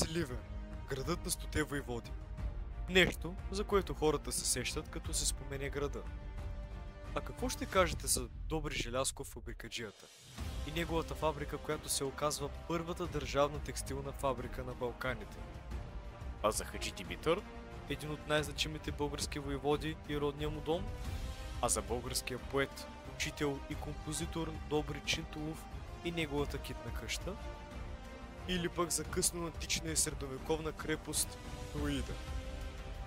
Сливен, градът на 100 войводи. Нещо, за което хората се сещат, като се спомене града. А какво ще кажете за Добри Желязков, фабрикаджията и неговата фабрика, която се оказва първата държавна текстилна фабрика на Балканите? А за Хаджи Димитър, един от най-значимите български войводи и родния му дом? А за българския поет, учител и композитор Добри Чинтулов и неговата китна къща? Или пък за късно антична и средновековна крепост Руида?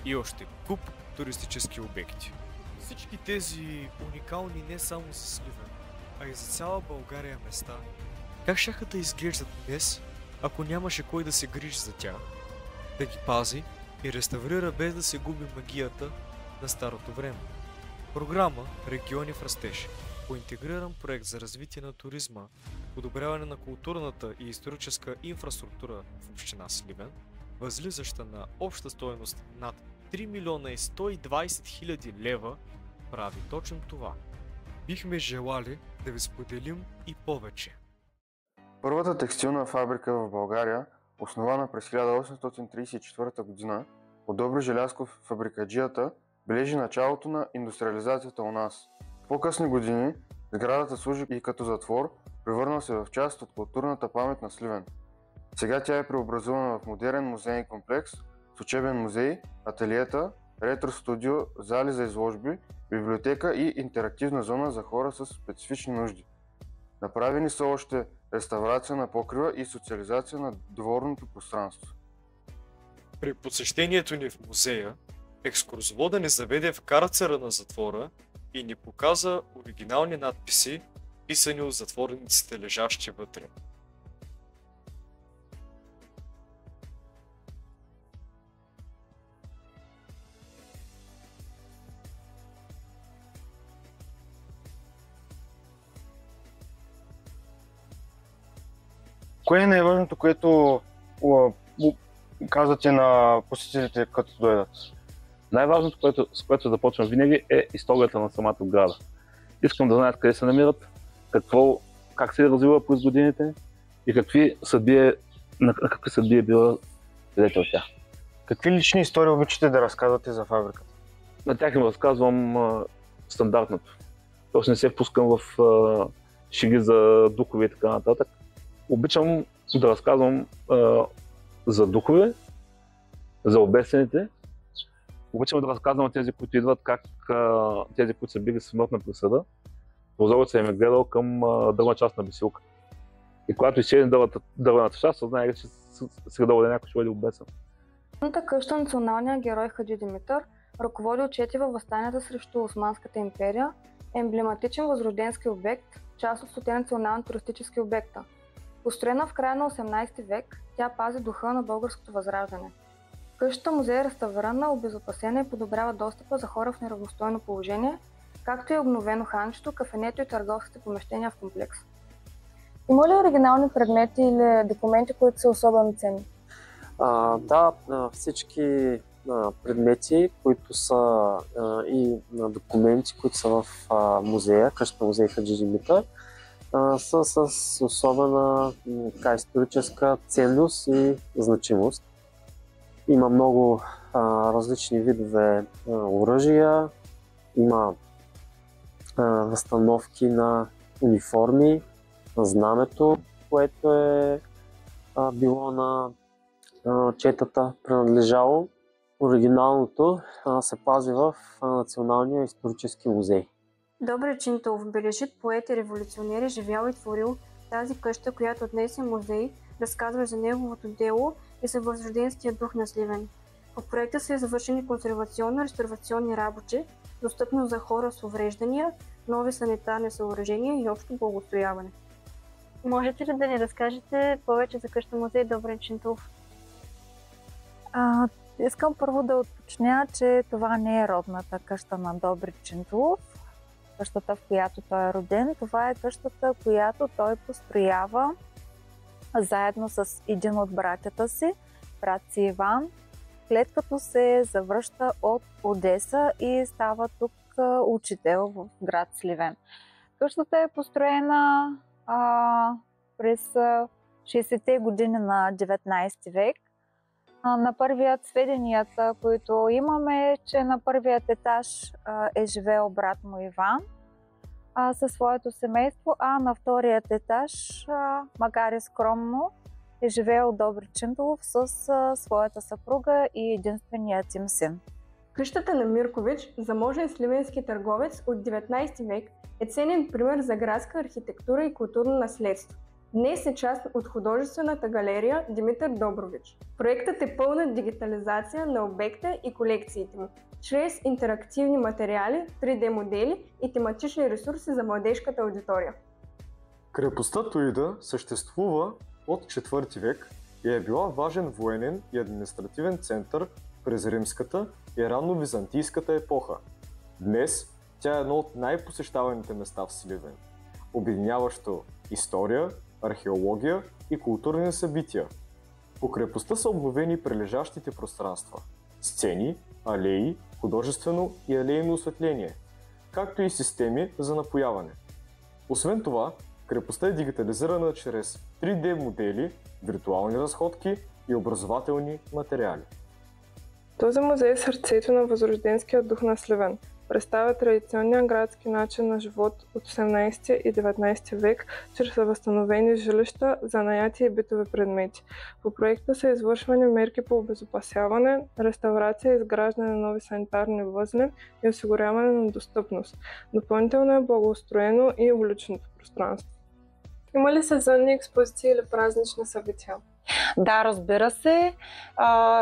И още куп туристически обекти. Всички тези уникални не само за Сливен, а и за цяла България места, как щяха да изглеждат днес, ако нямаше кой да се грижи за тях, да ги пази и реставрира без да се губи магията на старото време? Програма Региони в растеж по интегриран проект за развитие на туризма, подобряване на културната и историческа инфраструктура в община Сливен, възлизаща на обща стойност над 3 милиона и 120 хиляди лева, прави точно това. Бихме желали да ви споделим и повече. Първата текстилна фабрика в България, основана през 1834 г. от Добри Желязков, фабрикаджията, бележи началото на индустриализацията у нас. В по-късни години сградата служи и като затвор, превърнал се в част от културната памет на Сливен. Сега тя е преобразувана в модерен музейен комплекс с учебен музей, ателиета, ретро-студио, зали за изложби, библиотека и интерактивна зона за хора с специфични нужди. Направени са още реставрация на покрива и социализация на дворното пространство. При посещението ни в музея, екскурзовода ни заведе в карцера на затвора и ни показа оригинални надписи, писани от затворниците, лежащи вътре. Кое е най-важното, което казвате на посетителите, като дойдат? Най-важното, с което започвам винаги, е историята на самата града. Искам да знаят къде се намират, как се е развила през годините и на какви съдби е била свидетел тя. Какви лични истории обичате да разказвате за фабриката? На тях им разказвам стандартното. Тоест не се впускам в шеги за духове и така нататък. Обичам да разказвам за духове, за обесените. Обичам да разказвам тези, които идват, тези, които са били смъртна присъда. Прозорецът им е гледал към дървна част на бесилка. И когато изчезне дървената част, съзнае, че средове някой ще бъде обесен. Китната къща на националния герой Хаджи Димитър ръководи отчети във въстанията срещу Османската империя, е емблематичен възрожденски обект, част от 100 национални туристически обекта. Построена в края на 18 век, тя пази духа на българското възраждане. Къщата музей е реставрирана, обезопасена и подобрява достъпа за хора в неравностойно положение, както и обновено ханчето, кафенето и търговските помещения в комплекс. Има ли оригинални предмети или документи, които са особено ценни? Да, всички предмети, които са и документи, които са в музея, къщата музей Хаджи Димитър, са с особена историческа ценност и значимост. Има много различни видове оръжия, има възстановки на униформи, на знамето, което е било на четата принадлежало. Оригиналното се пази в Националния исторически музей. Добри Чинтулов, бележит, поет и революционер, живял и творил тази къща, която днес е музей, разказва за неговото дело и за възрожденския дух на Сливен. В проекта са завършени консервационно-реставрационни работи, достъпно за хора с увреждания, нови санитарни съоръжения и общо благоустрояване. Можете ли да ни разкажете повече за къща музей Добри Чинтулов? Искам първо да уточня, че това не е родната къща на Добри Чинтулов, къщата, в която той е роден. Това е къщата, която той построява заедно с един от братята си, брат си Иван, след като се завръща от Одеса и става тук учител в град Сливен. Къщата е построена през 60-те години на 19 век. На първият сведенията, които имаме, че на първият етаж е живеел брат му Иван със своето семейство, а на вторият етаж, макар и скромно, е живеел Добри Чинтулов с своята съпруга и единственият им син. Къщата на Миркович, заможен сливенски търговец от 19 век, е ценен пример за градска архитектура и културно наследство. Днес е част от художествената галерия Димитър Добрович. Проектът е пълна дигитализация на обекта и колекциите му, чрез интерактивни материали, 3D модели и тематични ресурси за младежката аудитория. Крепостта Туида съществува от 4 век и е била важен военен и административен център през римската и ранно-византийската епоха. Днес тя е едно от най-посещаваните места в Сливен, обединяващо история, археология и културни събития. По крепостта са обновени прилежащите пространства, сцени, алеи, художествено и алейно осветление, както и системи за напояване. Освен това, крепостта е дигитализирана чрез 3D модели, виртуални разходки и образователни материали. Този музей е сърцето на възрожденския дух на Сливен. Представя традиционния градски начин на живот от 18 и 19 век, чрез възстановени жилища, занаяти и битови предмети. По проекта са извършвани мерки по обезопасяване, реставрация и изграждане на нови санитарни възли и осигуряване на достъпност. Допълнително е благоустроено и уличното пространство. Има ли сезонни експозиции или празнични събития? Да, разбира се.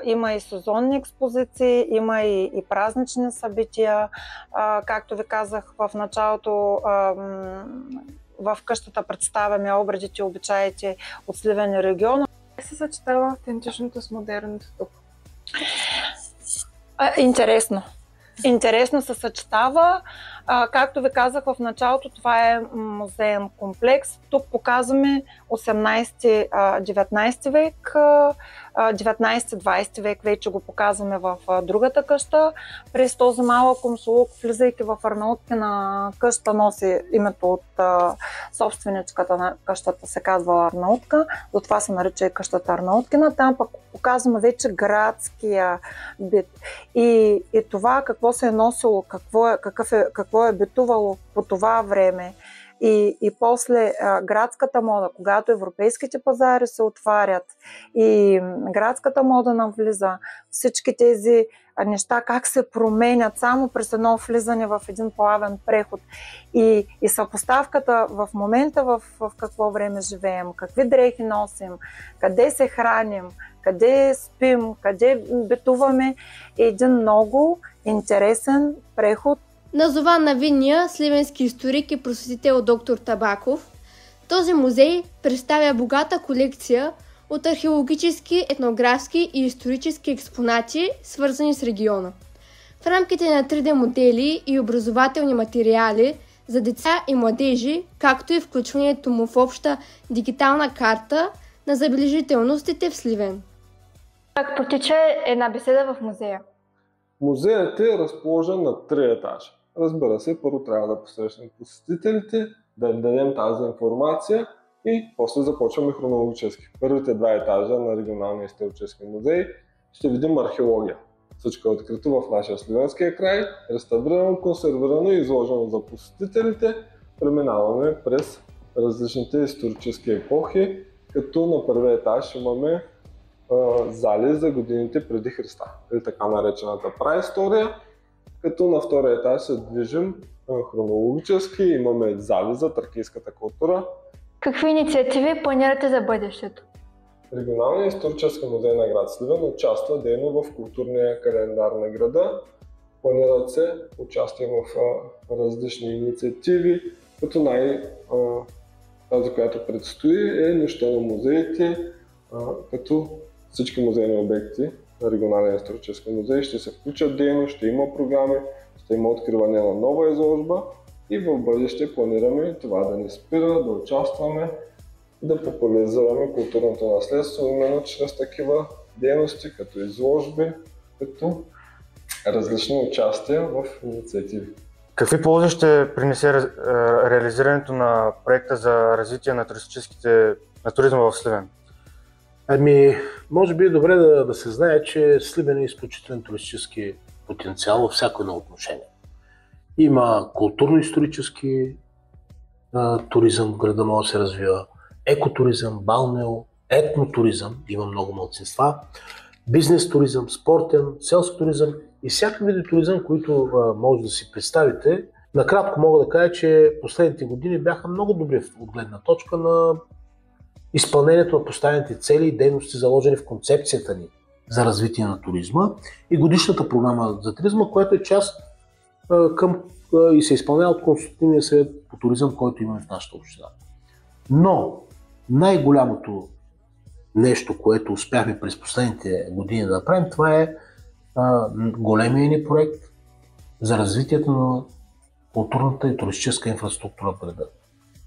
Има и сезонни експозиции, има и празнични събития. Както ви казах в началото, в къщата представяме обредите и обичаите от Сливен и региона. Как се съчетава автентичното с модерното тук? Интересно. Интересно се съчетава. Както ви казах в началото, това е музеен комплекс. Тук показваме 18-19 век, 19-20 век вече го показваме в другата къща. През този малък комсолог, влизайки в Арнауткина къща, носи името от собственичката на къщата, се казва Арнаутка, затова се нарича и къщата Арнауткина. Там пък показваме вече градския бит. И това какво се е носило, какво е битувало по това време. И после градската мода, когато европейските пазари се отварят и градската мода навлиза, всички тези неща как се променят само през едно влизане в един плавен преход. И съпоставката в момента в какво време живеем, какви дрехи носим, къде се храним, къде спим, къде битуваме, е един много интересен преход. Назован на видния сливенски историк и просветител доктор Табаков, този музей представя богата колекция от археологически, етнографски и исторически експонати, свързани с региона. В рамките на 3D модели и образователни материали за деца и младежи, както и включването му в обща дигитална карта на забележителностите в Сливен. Как протича една беседа в музея? Музеят е разположен на 3 етажа. Разбира се, първо трябва да посрещнем посетителите, да им дадем тази информация и после започваме хронологически. Първите 2 етажа на регионалния исторически музей ще видим археология. Всичко е открито в нашия сливенския край, реставрирано, консервирано и изложено за посетителите. Преминаваме през различните исторически епохи, като на първия етаж имаме зали за годините преди Христа, или така наречената праистория, като на втория етаж се движим хронологически, имаме зали за тракийската култура. Какви инициативи планирате за бъдещето? Регионалният исторически музей на град Сливен участва дейно в културния календар на града. Планират се участие в различни инициативи, като тази, която предстои, е Нощта на музеите, като всички музейни обекти на регионалния исторически музей ще се включат дейно, ще има програми, ще има откриване на нова изложба и в бъдеще планираме това да ни спира, да участваме, да популяризираме културното наследство именно чрез такива дейности, като изложби, като различни участия в инициативи. Какви ползи ще принесе реализирането на проекта за развитие на туризма в Сливен? Може би е добре да се знае, че Сливен е изключителен туристически потенциал във всяко едно отношение. Има културно-исторически туризъм, в града може да се развива, екотуризъм, балнео, етнотуризъм, има много малцинства, бизнес туризъм, спортен, селски туризъм и всякакви види туризъм, които може да си представите. Накратко мога да кажа, че последните години бяха много добри от гледна точка на изпълнението на поставените цели и дейности, заложени в концепцията ни за развитие на туризма и годишната програма за туризма, която е част и се изпълнява от Консултативния съвет по туризъм, който имаме в нашата община. Но най-голямото нещо, което успяхме през последните години да направим, това е големия ни проект за развитието на културната и туристическа инфраструктура в града.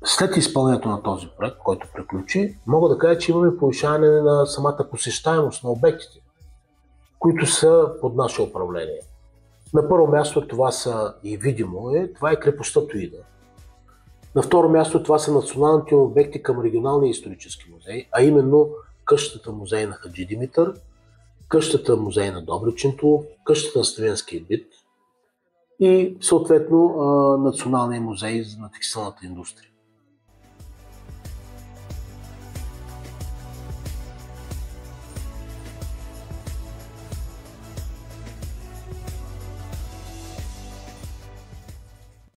След изпълнението на този проект, който приключи, мога да кажа, че имаме повишаване на самата посещаемост на обектите, които са под наше управление. На първо място това са и видимо това е крепостта Тоида. На второ място това са националните обекти към регионалния исторически музей, а именно къщата музей на Хаджи Димитър, къщата музей на Добри Чинтулов, къщата на Сливенския бит и съответно Националния музей на текстилната индустрия.